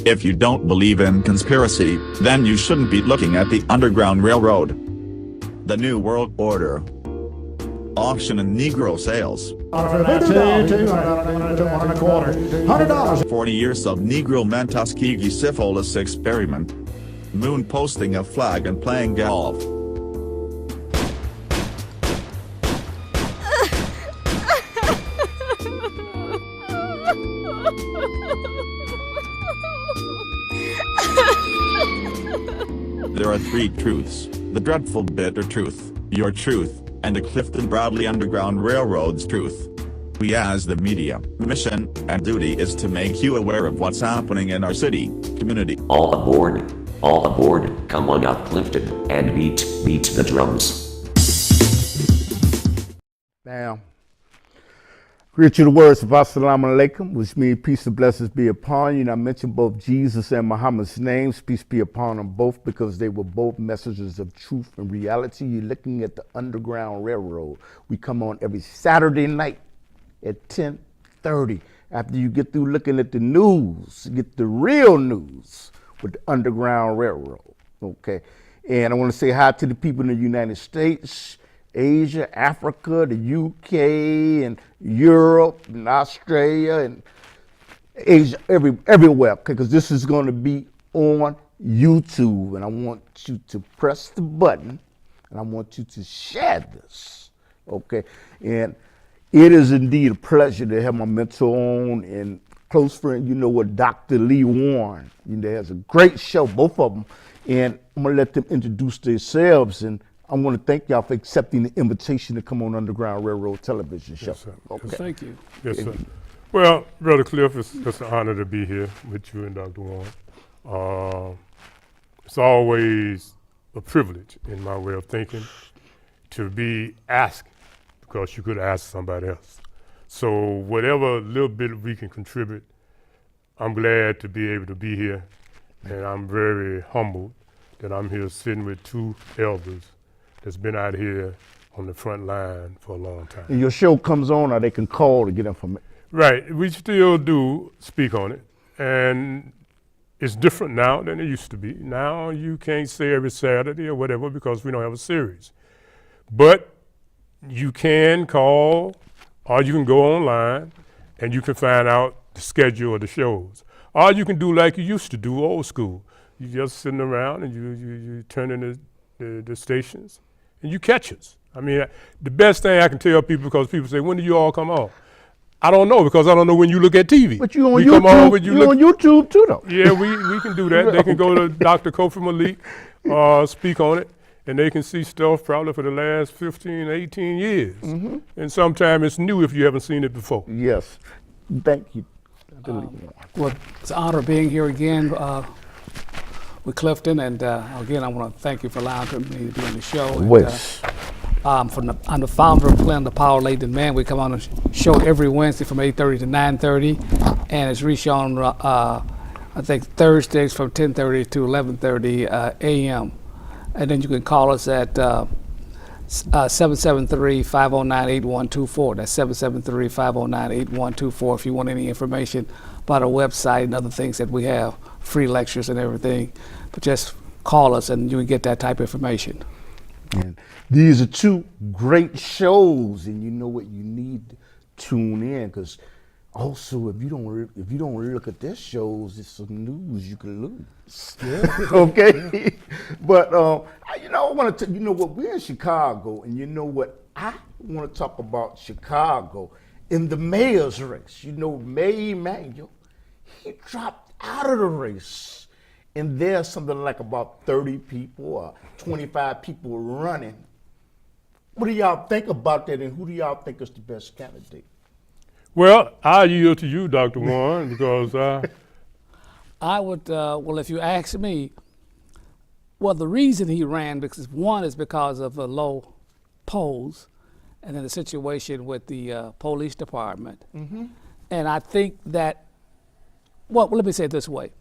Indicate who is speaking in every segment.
Speaker 1: If you don't believe in conspiracy, then you shouldn't be looking at the Underground Railroad. The New World Order. Auction and Negro sales. $100. 40 years of Negro men Tuskegee syphilis experiment. Moon posting a flag and playing golf. There are three truths: the dreadful bitter truth, your truth, and the Clifton Bradley Underground Railroad's truth. We as the media, mission, and duty is to make you aware of what's happening in our city, community.
Speaker 2: All aboard, come on up Clifton, and beat the drums.
Speaker 3: Now, greet you the words of Assalamu Alaikum, which means peace and blessings be upon you. And I mentioned both Jesus and Muhammad's names. Peace be upon them both, because they were both messengers of truth and reality. You're looking at the Underground Railroad. We come on every Saturday night at 10:30. After you get through looking at the news, get the real news with the Underground Railroad. Okay. And I want to say hi to the people in the United States, Asia, Africa, the UK, and Europe, and Australia, and Asia, everywhere, because this is going to be on YouTube, and I want you to press the button, and I want you to share this, okay? And it is indeed a pleasure to have my mentor on and close friend, Dr. Lee Warren. He has a great show, both of them, and I'm going to let them introduce themselves, and I want to thank y'all for accepting the invitation to come on Underground Railroad television show.
Speaker 4: Yes, sir.
Speaker 3: Okay.
Speaker 4: Yes,
Speaker 5: Thank you.
Speaker 4: Yes, sir. Well, Brother Cliff, it's an honor to be here with you and Dr. Warren. It's always a privilege in my way of thinking to be asked, because you could ask somebody else. So whatever little bit we can contribute, I'm glad to be able to be here, and I'm very humbled that I'm here sitting with two elders that's been out here on the front line for a long time.
Speaker 3: And your show comes on, or they can call to get information.
Speaker 4: Right, we still do speak on it, and it's different now than it used to be. Now you can't say every Saturday or whatever because we don't have a series. But you can call, or you can go online, and you can find out the schedule of the shows. Or you can do like you used to do, old school. You just sitting around and you turn in the stations, and you catch us. I mean, the best thing I can tell people, because people say, when do you all come on? I don't know, because I don't know when you look at TV.
Speaker 3: But you on
Speaker 4: we
Speaker 3: YouTube,
Speaker 4: come on when
Speaker 3: you on YouTube too, though.
Speaker 4: Yeah, we can do that. They can go to Dr. Kofi Malik, speak on it, and they can see stuff probably for the last 15, 18 years. Mm-hmm. And sometimes it's new if you haven't seen it before.
Speaker 3: Yes, thank you.
Speaker 5: Well, it's an honor being here again with Clifton, and again, I want to thank you for allowing me to be on the show. And, I'm the founder of Plan the Power Laden Man. We come on the show every Wednesday from 8:30 to 9:30, and it's reshown, I think, Thursdays from 10:30 to 11:30 a.m. And then you can call us at 773-509-8124. That's 773-509-8124 if you want any information about our website and other things that we have, free lectures and everything. But just call us and you can get that type of information.
Speaker 3: And these are two great shows, and you know what, you need to tune in, because also if you don't look at their shows, it's some news you can lose. Yeah. Okay. But I want to we're in Chicago, and you know what, I want to talk about Chicago in the mayor's race. Mayor Emanuel, he dropped out of the race. And there's something like about 30 people or 25 people running. What do y'all think about that, and who do y'all think is the best candidate?
Speaker 4: Well, I yield to you, Dr. Warren, because
Speaker 5: I would, well, if you ask me, well, the reason he ran, because one is because of the low polls, and then the situation with the police department. Mm-hmm. And I think that, well, let me say it this way.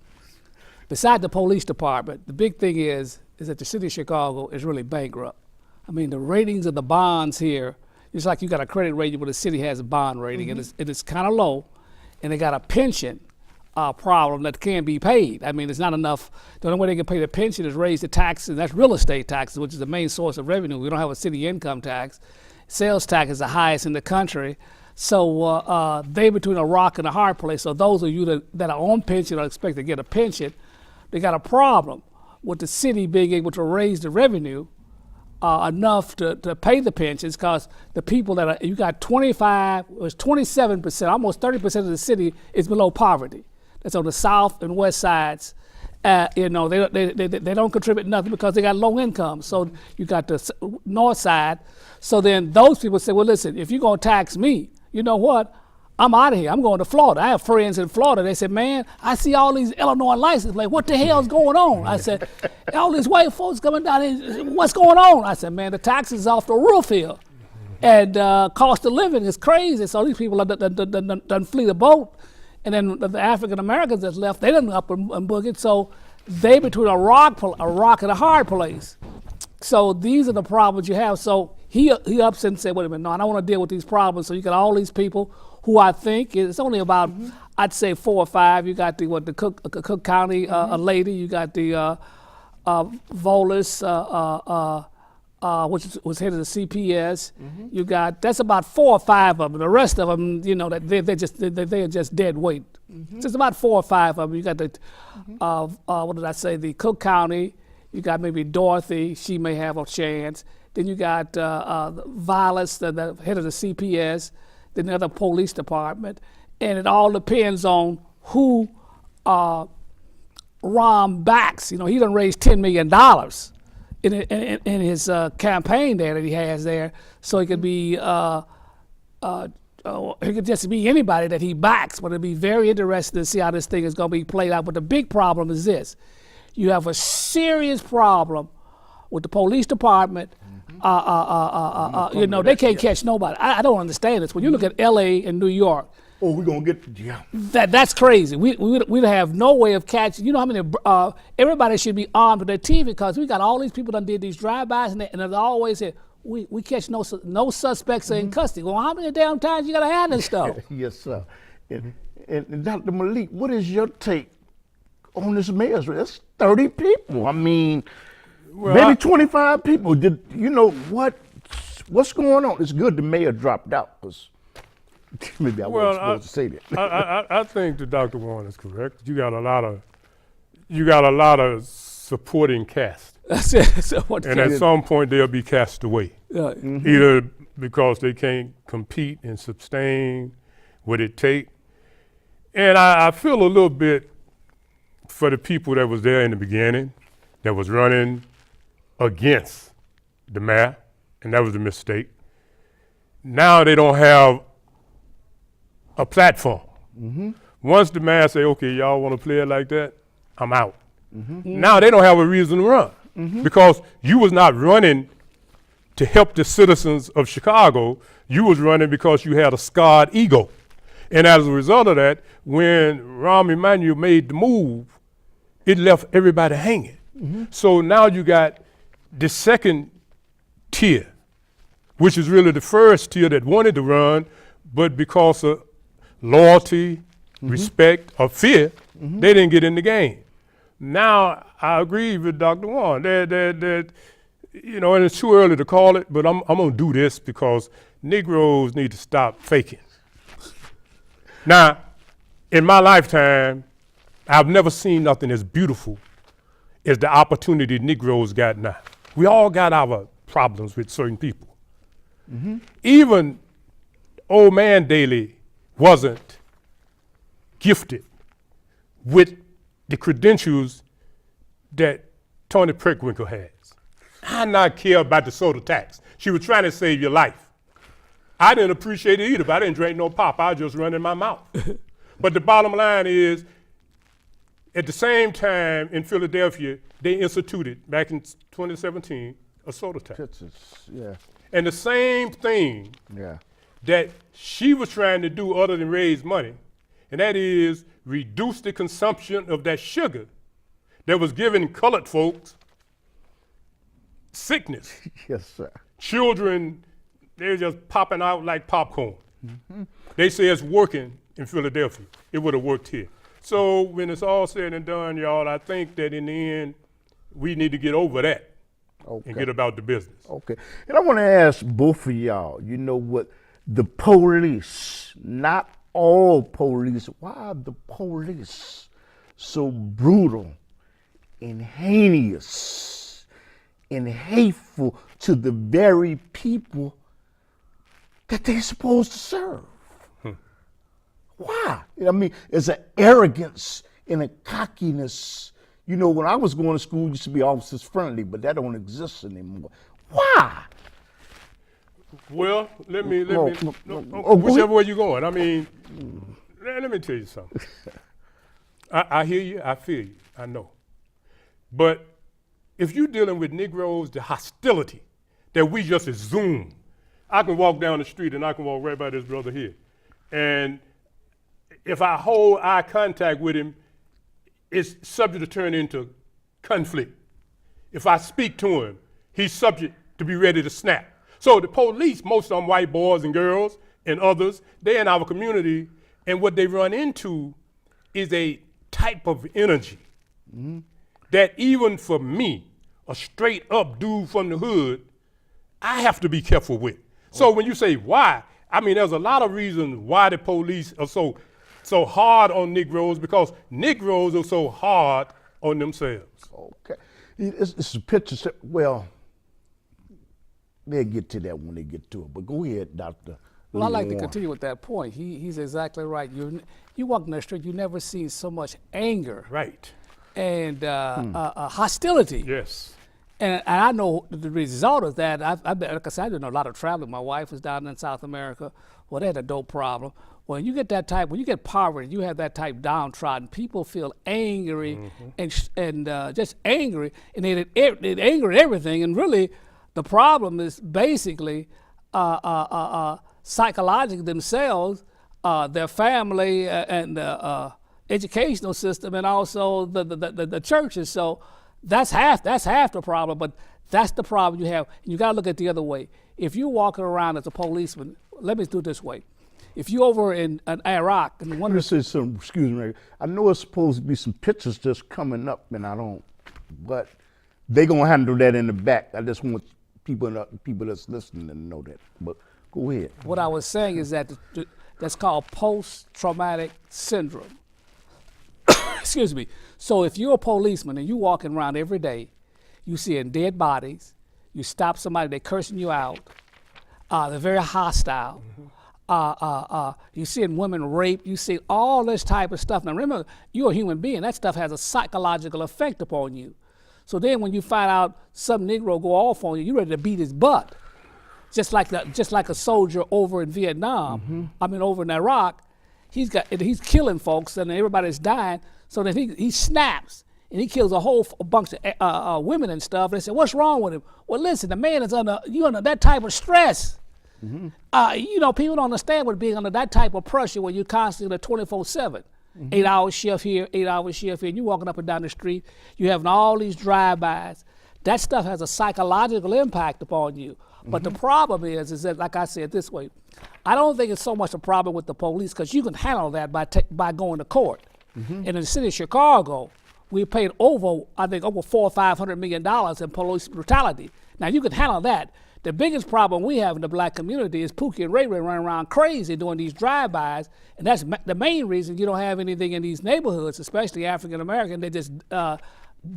Speaker 5: Beside the police department, the big thing is that the city of Chicago is really bankrupt. I mean, the ratings of the bonds here, it's like you got a credit rating, but the city has a bond rating, mm-hmm. and it's kind of low, and they got a pension problem that can't be paid. I mean, it's not enough. The only way they can pay the pension is raise the taxes, and that's real estate taxes, which is the main source of revenue. We don't have a city income tax. Sales tax is the highest in the country. So they're between a rock and a hard place. So those of you that are on pension or expect to get a pension, they got a problem with the city being able to raise the revenue enough to pay the pensions, because the people that are, you got 27%, almost 30% of the city is below poverty. That's on the south and west sides. They don't contribute nothing because they got low income. So you got the north side. So then those people say, well, listen, if you're going to tax me, you know what? I'm out of here. I'm going to Florida. I have friends in Florida. They said, man, I see all these Illinois license plates. What the hell's going on? I said, all these white folks coming down here, what's going on? I said, man, the taxes off the roof here. And cost of living is crazy. So these people done flee the boat. And then the African Americans that's left, they done up and boogie. So they between a rock and a hard place. So these are the problems you have. So he ups and said, wait a minute, no, I don't want to deal with these problems. So you got all these people who I think it's only about, I'd say 4 or 5. You got the Cook County a lady. You got the Volis, which was head of the CPS. You got, that's about 4 or 5 of them. The rest of them, you know, they're just dead weight. Just about 4 or 5 of them. You got the what did I say? The Cook County. You got maybe Dorothy. She may have a chance. Then you got Violence, the head of the CPS. Then the other police department, and it all depends on who Ron backs. You know, he done raised $10 million in his campaign there that he has there, so it could be it could just be anybody that he backs. But it'd be very interesting to see how this thing is going to be played out. But the big problem is this: you have a serious problem with the police department. You know, they can't catch nobody. I don't understand this. When you look at L.A. and New York,
Speaker 3: Oh, we're going to get, yeah.
Speaker 5: that's crazy. We'd have no way of catching. You know how many, everybody should be armed with their TV, because we got all these people that did these drive-bys, and they always say, we catch no suspects are in custody. Well, how many damn times you got to have this stuff?
Speaker 3: Yes, sir. And Dr. Malik, what is your take on this mayor's race? That's 30 people. I mean,
Speaker 4: Well,
Speaker 3: maybe 25 people. Did you know what's going on? It's good the mayor dropped out, because maybe I wasn't supposed to say that.
Speaker 4: I think that Dr. Warren is correct. You got a lot of supporting cast,
Speaker 5: That's it. So what
Speaker 4: and at some point they'll be cast away, either because they can't compete and sustain what it take. And I feel a little bit for the people that was there in the beginning, that was running against the mayor, and that was a mistake. Now they don't have a platform. Once the mayor say, okay, y'all want to play it like that, I'm out. Now they don't have a reason to run, because you was not running to help the citizens of Chicago. You was running because you had a scarred ego. And as a result of that, when Rahm Emanuel made the move, it left everybody hanging. So now you got the second tier, which is really the first tier that wanted to run, but because of loyalty, respect, or fear, they didn't get in the game. Now, I agree with Dr. Warren that you know, and it's too early to call it, but I'm gonna do this because Negroes need to stop faking. Now, in my lifetime, I've never seen nothing as beautiful as the opportunity Negroes got now. We all got our problems with certain people. Even old man Daley wasn't gifted with the credentials that Toni Preckwinkle has. I not care about the soda tax. She was trying to save your life. I didn't appreciate it either, but I didn't drink no pop. I was just running my mouth. But the bottom line is, at the same time in Philadelphia, they instituted, back in 2017, a soda tax.
Speaker 3: Yeah.
Speaker 4: And the same thing
Speaker 3: Yeah.
Speaker 4: that she was trying to do other than raise money, and that is reduce the consumption of that sugar that was giving colored folks sickness.
Speaker 3: Yes, sir.
Speaker 4: Children, they're just popping out like popcorn. They say it's working in Philadelphia. It would have worked here. So when it's all said and done, y'all, I think that in the end, we need to get over that and get about the business.
Speaker 3: Okay. And I want to ask both of y'all, you know what, the police, not all police, why are the police so brutal and heinous and hateful to the very people that they're supposed to serve? Why? I mean, it's an arrogance and a cockiness. You know, when I was going to school, it used to be officers friendly, but that don't exist anymore. Why?
Speaker 4: Well,
Speaker 3: Go
Speaker 4: whichever
Speaker 3: ahead.
Speaker 4: way you're going. I mean, let me tell you something. I hear you, I feel you, I know. But if you're dealing with Negroes, the hostility that we just assume, I can walk down the street and I can walk right by this brother here. And if I hold eye contact with him, it's subject to turn into conflict. If I speak to him, he's subject to be ready to snap. So the police, most of them white boys and girls and others, they're in our community, and what they run into is a type of energy that even for me, a straight up dude from the hood, I have to be careful with. So when you say why, I mean, there's a lot of reasons why the police are so hard on Negroes, because Negroes are so hard on themselves.
Speaker 3: Okay. It's a picture. Well, they'll get to that when they get to it. But go ahead, Dr.
Speaker 5: Well, I like to
Speaker 3: Warren.
Speaker 5: continue with that point. He's exactly right. You walk in the street, you never see so much anger
Speaker 4: Right.
Speaker 5: and hostility.
Speaker 4: Yes.
Speaker 5: And I know the result of that. I've been, like I said, I did a lot of traveling. My wife was down in South America. Well, they had a dope problem. When you get that type, when you get poverty, you have that type downtrodden. People feel angry and just angry, and they're angry at everything. And really, the problem is basically psychological themselves, their family, and the educational system, and also the churches. So that's half the problem. But that's the problem you have. You got to look at it the other way. If you're walking around as a policeman, let me do it this way. If you're over in Iraq and one
Speaker 3: Let me
Speaker 5: of the,
Speaker 3: say something, excuse me. I know it's supposed to be some pictures just coming up, and I don't, but they're going to handle that in the back. I just want people that's listening to know that. But go ahead.
Speaker 5: what I was saying is that that's called post-traumatic syndrome. Excuse me. So if you're a policeman and you're walking around every day, you seeing dead bodies, you stop somebody, they're cursing you out, they're very hostile. You seeing women raped, you see all this type of stuff. Now remember, you're a human being. That stuff has a psychological effect upon you. So then when you find out some Negro go off on you, you're ready to beat his butt. Just like a soldier over in Vietnam, over in Iraq, he's killing folks and everybody's dying. So then he snaps and he kills a whole bunch of women and stuff. And they say, what's wrong with him? Well, listen, the man is under that type of stress. People don't understand what being under that type of pressure when you're constantly 24/7. 8-hour shift here, 8-hour shift here, and you're walking up and down the street, you're having all these drive-bys. That stuff has a psychological impact upon you. But the problem is that, like I said this way, I don't think it's so much a problem with the police, because you can handle that by going to court. In the city of Chicago, we paid over $400 or $500 million in police brutality. Now you can handle that. The biggest problem we have in the black community is Pookie and Ray Ray running around crazy doing these drive-bys, and that's the main reason you don't have anything in these neighborhoods, especially African American. They're just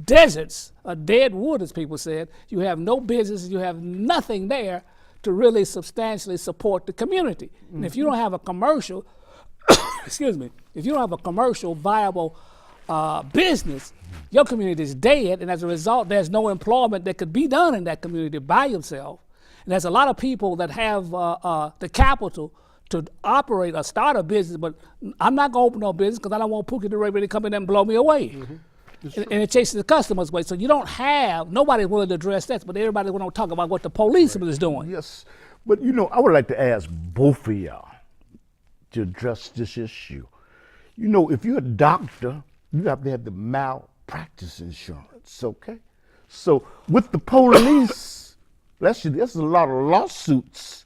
Speaker 5: deserts, a dead wood, as people said. You have no business, you have nothing there to really substantially support the community. And if you don't have a commercial, excuse me, if you don't have a commercial viable business, your community is dead, and as a result, there's no employment that could be done in that community by yourself. And there's a lot of people that have the capital to operate or start a business, but I'm not going to open no business because I don't want Pookie the Ray Ray to come in and blow me away. And it chases the customers away. So you don't have, nobody's willing to address that, but everybody want to talk about what the policeman is doing.
Speaker 3: Yes, but I would like to ask both of y'all to address this issue. If you're a doctor, you have to have the malpractice insurance, okay? So with the police, there's a lot of lawsuits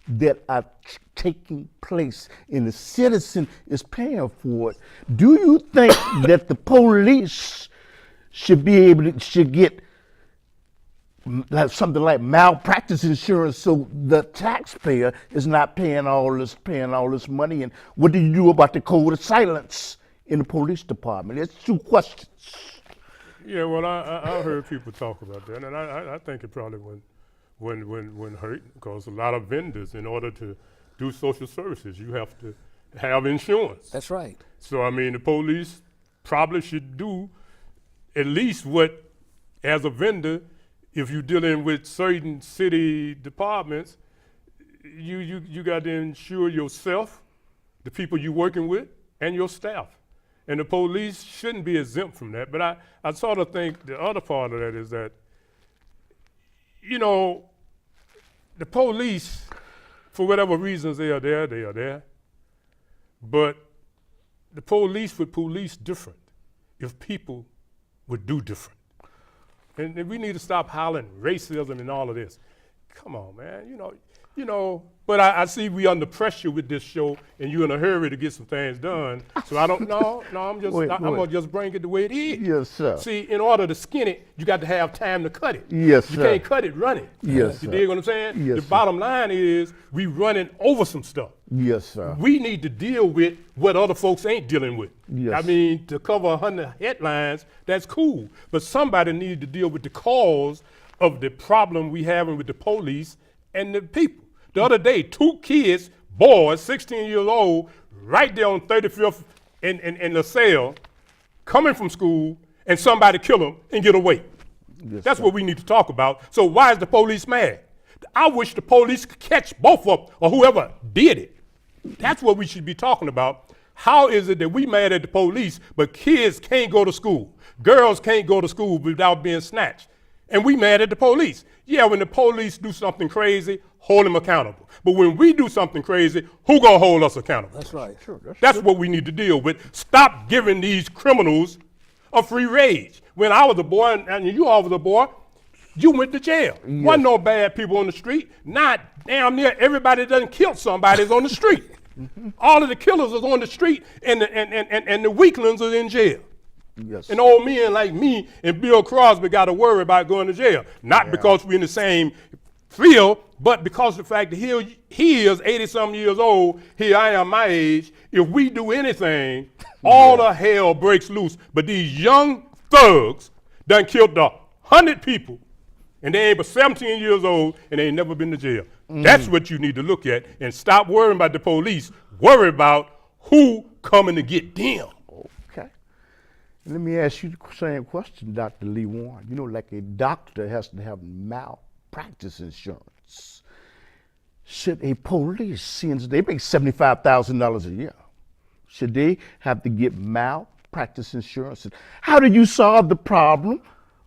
Speaker 3: that are taking place and the citizen is paying for it. Do you think that the police should be able to, should get like something like malpractice insurance so the taxpayer is not paying all this money? And what do you do about the code of silence in the police department? There's two questions.
Speaker 4: Yeah, well, I heard people talk about that, and I think it probably wouldn't hurt, because a lot of vendors, in order to do social services, you have to have insurance.
Speaker 5: That's right.
Speaker 4: So, I mean, the police probably should do at least what, as a vendor, if you're dealing with certain city departments, you got to insure yourself, the people you're working with, and your staff. And the police shouldn't be exempt from that. But I sort of think the other part of that is that, you know, the police, for whatever reasons they are there. But the police would police different if people would do different. And we need to stop hollering racism and all of this. Come on, man, you know, but I see we under pressure with this show, and you're in a hurry to get some things done. So I don't, no, I'm gonna just bring it the way it is.
Speaker 3: Yes, sir.
Speaker 4: See, in order to skin it, you got to have time to cut it.
Speaker 3: Yes,
Speaker 4: you
Speaker 3: sir.
Speaker 4: can't cut it running.
Speaker 3: Yes,
Speaker 4: you
Speaker 3: sir.
Speaker 4: dig what I'm saying?
Speaker 3: Yes,
Speaker 4: the
Speaker 3: sir.
Speaker 4: bottom line is we running over some stuff.
Speaker 3: Yes, sir.
Speaker 4: We need to deal with what other folks ain't dealing with.
Speaker 3: Yes.
Speaker 4: I mean, to cover 100 headlines, that's cool. But somebody needs to deal with the cause of the problem we having with the police and the people. The other day, 2 kids, boys, 16 years old, right there on 35th in LaSalle, coming from school, and somebody kill them and get away.
Speaker 3: Yes,
Speaker 4: That's
Speaker 3: sir.
Speaker 4: what we need to talk about. So why is the police mad? I wish the police could catch both of them or whoever did it. That's what we should be talking about. How is it that we mad at the police, but kids can't go to school? Girls can't go to school without being snatched. And we mad at the police. Yeah, when the police do something crazy, hold them accountable. But when we do something crazy, who gonna hold us accountable?
Speaker 5: That's right.
Speaker 3: Sure,
Speaker 4: That's what we need to deal with. Stop giving these criminals a free rage. When I was a boy, and you all was a boy, you went to jail. Wasn't no bad people on the street. Not damn near everybody that done killed somebody is on the street. All of the killers is on the street, and the weaklings are in jail.
Speaker 3: Yes.
Speaker 4: And old men like me and Bill Crosby got to worry about going to jail. Not because we're in the same field, but because of the fact that he is 80-something years old, here I am my age. If we do anything, all the hell breaks loose. But these young thugs done killed 100 people, and they ain't but 17 years old, and they ain't never been to jail. That's what you need to look at, and stop worrying about the police. Worry about who coming to get them.
Speaker 3: Okay. Let me ask you the same question, Dr. Lee Warren. You know, like a doctor has to have malpractice insurance. Should a police, since they make $75,000 a year, should they have to get malpractice insurance? How do you solve the problem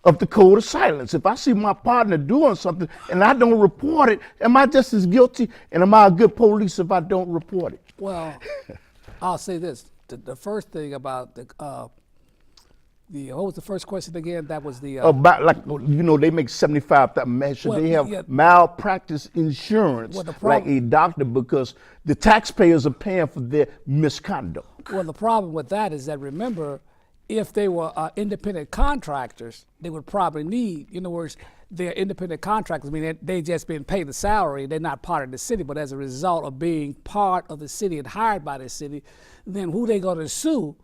Speaker 3: of the code of silence? If I see my partner doing something and I don't report it, am I just as guilty? And am I a good police if I don't report it?
Speaker 5: Well, I'll say this. The first thing about what was the first question again? That was the
Speaker 3: About, like, you know, they make $75,000. Should
Speaker 5: Well,
Speaker 3: they have
Speaker 5: yeah.
Speaker 3: malpractice insurance
Speaker 5: Well, the
Speaker 3: like
Speaker 5: problem-
Speaker 3: a doctor, because the taxpayers are paying for their misconduct?
Speaker 5: Well, the problem with that is that, remember, if they were independent contractors, they would probably need, in other words, they're independent contractors. I mean, they just been paid the salary. They're not part of the city, but as a result of being part of the city and hired by the city, then who they going to sue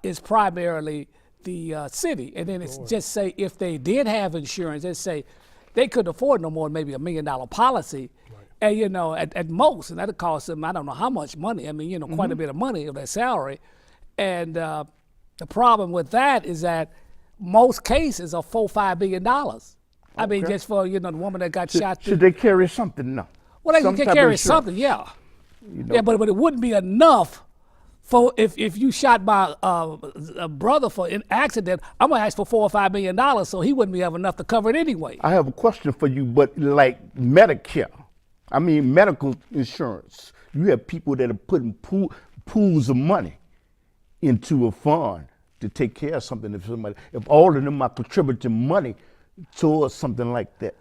Speaker 5: is primarily the city. And then it's just say if they did have insurance, let's say they couldn't afford no more than maybe $1 million policy. And, you know, at most, and that'd cost them, I don't know how much money. I mean, you know, quite a bit of money of their salary. And the problem with that is that most cases are $4-5 billion. I mean, just for, you know, the woman that got shot.
Speaker 3: Should they carry something? No.
Speaker 5: Well, they
Speaker 3: Some
Speaker 5: can
Speaker 3: type of
Speaker 5: carry
Speaker 3: insurance.
Speaker 5: something, yeah.
Speaker 3: You know?
Speaker 5: Yeah, but it wouldn't be enough for if you shot my a brother for an accident. I'm gonna ask for $4 or $5 million, so he wouldn't have enough to cover it anyway.
Speaker 3: I have a question for you, but like Medicare, I mean medical insurance, you have people that are putting pools of money into a fund to take care of something. If all of them are contributing money towards something like that.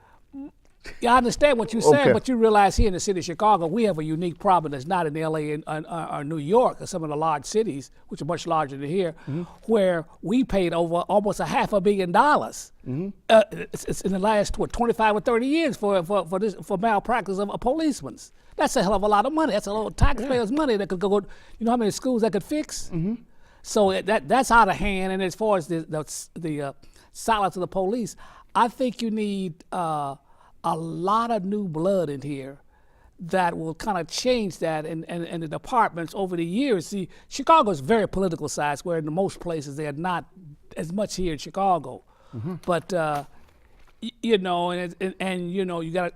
Speaker 5: Yeah, I understand what you're saying,
Speaker 3: Okay.
Speaker 5: but you realize here in the city of Chicago, we have a unique problem that's not in LA or New York or some of the large cities, which are much larger than here, where we paid over almost $500 million. It's in the last 25 or 30 years for malpractice of a policeman. That's a hell of a lot of money. That's a lot of taxpayers' money that could go. You know how many schools that could fix? So that's out of hand. And as far as the silence of the police, I think you need a lot of new blood in here that will kind of change that. And the departments over the years, see, Chicago is very political size, where in most places they are not as much here in Chicago. But you know, and you know, you got